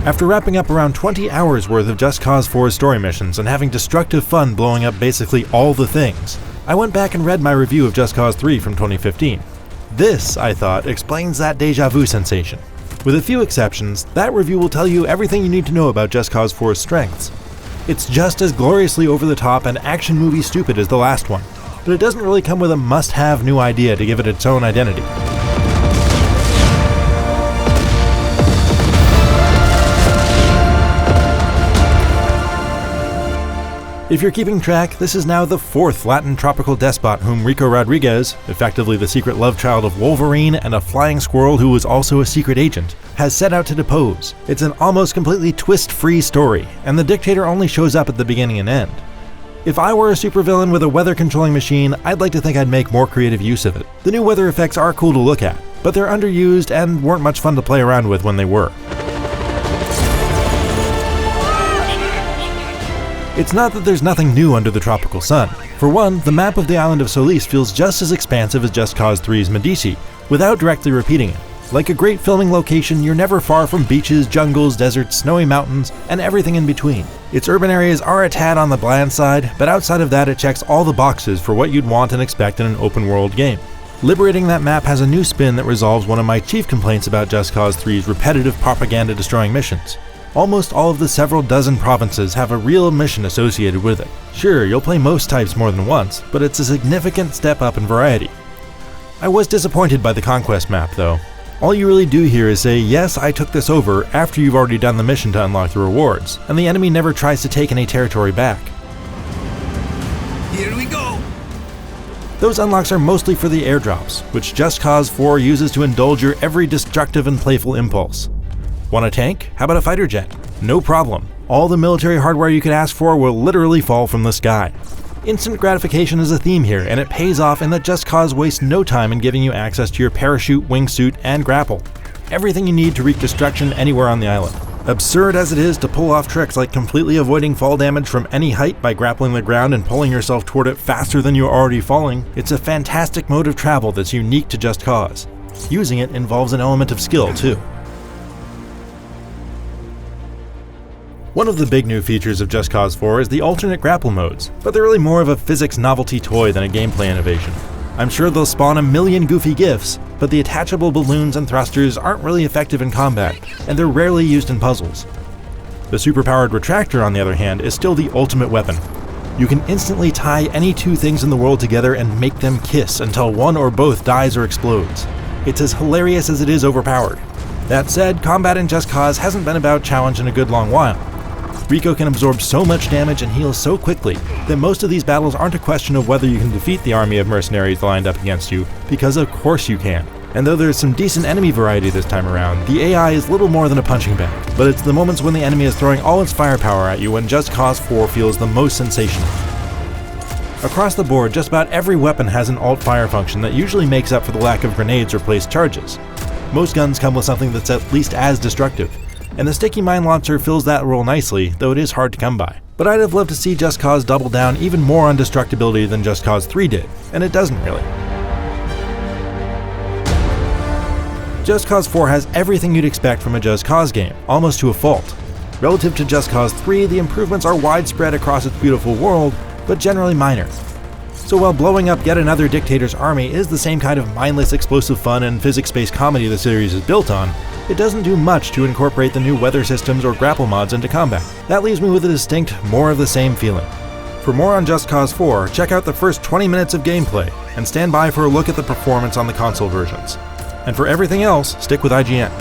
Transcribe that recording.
After wrapping up around 20 hours worth of Just Cause 4's story missions and having destructive fun blowing up basically all the things, I went back and read my review of Just Cause 3 from 2015. This, I thought, explains that deja vu sensation. With a few exceptions, that review will tell you everything you need to know about Just Cause 4's strengths. It's just as gloriously over the top and action movie stupid as the last one, but it doesn't really come with a must-have new idea to give it its own identity. If you're keeping track, this is now the 4th Latin tropical despot whom Rico Rodriguez, effectively the secret love child of Wolverine and a flying squirrel who was also a secret agent, has set out to depose. It's an almost completely twist-free story, and the dictator only shows up at the beginning and end. If I were a supervillain with a weather-controlling machine, I'd like to think I'd make more creative use of it. The new weather effects are cool to look at, but they're underused and weren't much fun to play around with when they were. It's not that there's nothing new under the tropical sun. For one, the map of the island of Solís feels just as expansive as Just Cause 3's Medici, without directly repeating it. Like a great filming location, you're never far from beaches, jungles, deserts, snowy mountains, and everything in between. Its urban areas are a tad on the bland side, but outside of that it checks all the boxes for what you'd want and expect in an open-world game. Liberating that map has a new spin that resolves one of my chief complaints about Just Cause 3's repetitive propaganda-destroying missions. Almost all of the several dozen provinces have a real mission associated with it. Sure, you'll play most types more than once, but it's a significant step up in variety. I was disappointed by the Conquest map, though. All you really do here is say, yes, I took this over, after you've already done the mission to unlock the rewards, and the enemy never tries to take any territory back. Here we go! Those unlocks are mostly for the airdrops, which Just Cause 4 uses to indulge your every destructive and playful impulse. Want a tank? How about a fighter jet? No problem. All the military hardware you could ask for will literally fall from the sky. Instant gratification is a theme here, and it pays off in that Just Cause wastes no time in giving you access to your parachute, wingsuit, and grapple. Everything you need to wreak destruction anywhere on the island. Absurd as it is to pull off tricks like completely avoiding fall damage from any height by grappling the ground and pulling yourself toward it faster than you're already falling, it's a fantastic mode of travel that's unique to Just Cause. Using it involves an element of skill, too. One of the big new features of Just Cause 4 is the alternate grapple modes, but they're really more of a physics novelty toy than a gameplay innovation. I'm sure they'll spawn a million goofy gifs, but the attachable balloons and thrusters aren't really effective in combat, and they're rarely used in puzzles. The superpowered retractor, on the other hand, is still the ultimate weapon. You can instantly tie any two things in the world together and make them kiss until one or both dies or explodes. It's as hilarious as it is overpowered. That said, combat in Just Cause hasn't been about challenge in a good long while. Rico can absorb so much damage and heal so quickly that most of these battles aren't a question of whether you can defeat the army of mercenaries lined up against you, because of course you can. And though there's some decent enemy variety this time around, the AI is little more than a punching bag. But it's the moments when the enemy is throwing all its firepower at you when Just Cause 4 feels the most sensational. Across the board, just about every weapon has an alt-fire function that usually makes up for the lack of grenades or placed charges. Most guns come with something that's at least as destructive, and the Sticky Mine Launcher fills that role nicely, though it is hard to come by. But I'd have loved to see Just Cause double down even more on destructibility than Just Cause 3 did, and it doesn't really. Just Cause 4 has everything you'd expect from a Just Cause game, almost to a fault. Relative to Just Cause 3, the improvements are widespread across its beautiful world, but generally minor. So while blowing up yet another dictator's army is the same kind of mindless explosive fun and physics-based comedy the series is built on, it doesn't do much to incorporate the new weather systems or grapple mods into combat. That leaves me with a distinct, more of the same feeling. For more on Just Cause 4, check out the first 20 minutes of gameplay, and stand by for a look at the performance on the console versions. And for everything else, stick with IGN.